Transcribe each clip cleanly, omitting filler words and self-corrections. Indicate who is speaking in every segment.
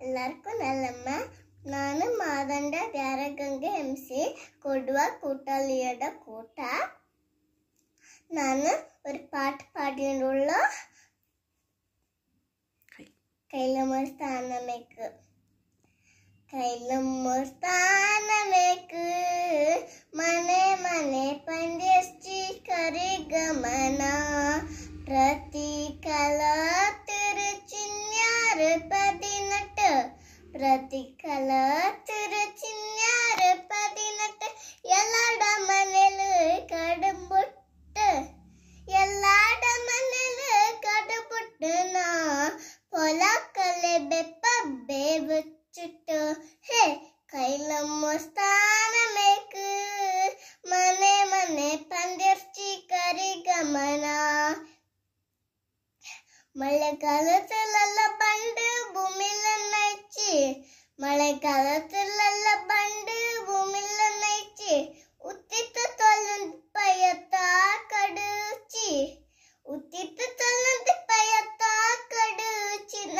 Speaker 1: എല്ലാവർക്കും നല്ലമ്മ. ನಾನು ಮಾದಂಡ ದ್ಯಾರಗಂಗೆ MC കൊടുവ കൂട്ടാളിയുടെ കൂട്ട. ನಾನು ഒരു പാട്ട് പാടിയുള്ള കൈലമസ്ഥാനമേക്ക് മനെ മനെ പഞ്ചി കറിഗമന പ്രതി കല തിരുച്ചിഞ്ഞാറ് 18 ಪ್ರತಿ ಕಲ ತಿರುಚಿನ್ಯಾರು 18 ಎಲ್ಲಾಡ ಮನೇಲು ಕಡುಬುಟ್ಟು ನಾ ಪೊಲಕಲೆ ಬೆಪ್ಪ ಬೇವಚ್ಚಿಟ್ಟು ಹೇ ಕೈಲಮ್ಮ ಸ್ಥಾನ ಮೇಕು ಮನೆ ಮನೆ ಪಂದಿರ್ಚಿ ಕರಿಗಮನ ಮಳೆಗಾಲದಲ್ಲೆಲ್ಲ ಬಂಡು ಭೂಮಿಲ ನೈಚಿ ಮಳೆಗಾಲದಲ್ಲೆಲ್ಲ ಬಂಡು ಭೂಮಿಲ ನೈಚಿ ಉತ್ತಿತ್ತ ತೊಲ್ಲಂದು ಪಯತ್ತ ಕಡುಚಿ ಉತ್ತಿತ್ತ ತೊಲ್ಲಂದು ಪಯತ್ತ ಕಡುಚಿನ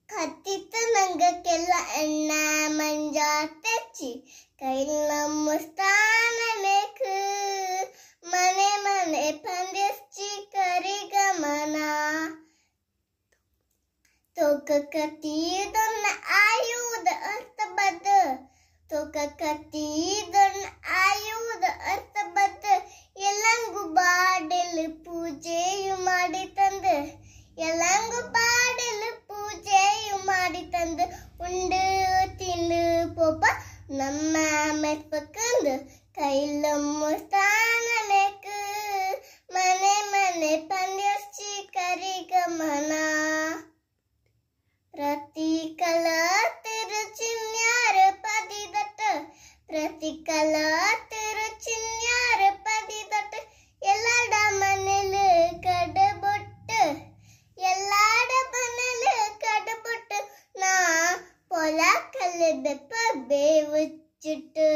Speaker 1: ಕತ್ತಿತ್ತ ನಂಗಕ್ಕೆಲ್ಲ ಎಣ್ಣ ಮಂಜ ತೆಚ್ಚಿ ಕೈಲಮ್ಮ ಸ್ಥಾನ ಮೇಕು ಮನೆ ಮನೆ ಪಂದಿರ್ಚಿ ಕರಿಗಮನ ತೋಕ ಕತ್ತಿದೊನ್ನ ಆಯುಧ ಅರ್ಥಬದ್ಧ ತೋಕ ಕತ್ತಿದೊನ್ನ ಆಯುಧ ಅರ್ಥಬದ್ಧ ಎಲ್ಲಂಗು ಬಾಡೆಲು ಪೂಜೆಯು ಮಾಡಿ ತಂದು ಎಲ್ಲಂಗು ಬಾಡೆಲು ಪೂಜೆಯು ಮಾಡಿ ತಂದು ಉಂಡು ತಿಂದು ಪೋಪ ನಮ್ಮ ಮೆಪ್ಪಕಂದು ಕೈಲಮ್ಮ ಸ್ಥಾನ ಮೇಕು ಮನೆ ಮನೆ ಪಂದಿರ್ಚಿ ಕರಿಗಮನ ಪ್ರತಿ ಕಲ ತಿರುಚಿನ್ಯಾರು 18 ಪ್ರತಿ ಕಲ ತಿರುಚಿನ್ಯಾರು 18 ಎಲ್ಲಾಡ ಮನೇಲು ಕಡುಬುಟ್ಟು ನಾ ಪೊಲಕಲೆ ಬೆಪ್ಪ ಬೇವಚ್ಚಿಟ್ಟು